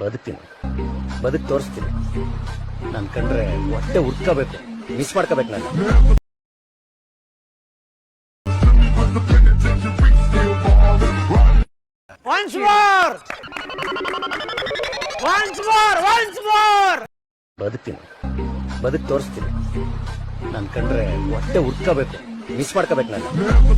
ಬದುಕ್ತೀನಿ, ಬದುಕ್ ತೋರಿಸ್ತೀನಿ. ನಾನು ಕಂಡ್ರೆ ಹೊಟ್ಟೆ ಉರ್ಕೋಬೇಕು, ಮಿಸ್ ಮಾಡ್ಕೋಬೇಕು ನಾನು. Once more! Once more! Once more! ಬದುಕ್ತೀನಿ, ಬದುಕ್ ತೋರಿಸ್ತೀನಿ. ನಾನು ಕಂಡ್ರೆ ಹೊಟ್ಟೆ ಉರ್ಕೋಬೇಕು, ಮಿಸ್ ಮಾಡ್ಕೋಬೇಕು ನಾನು.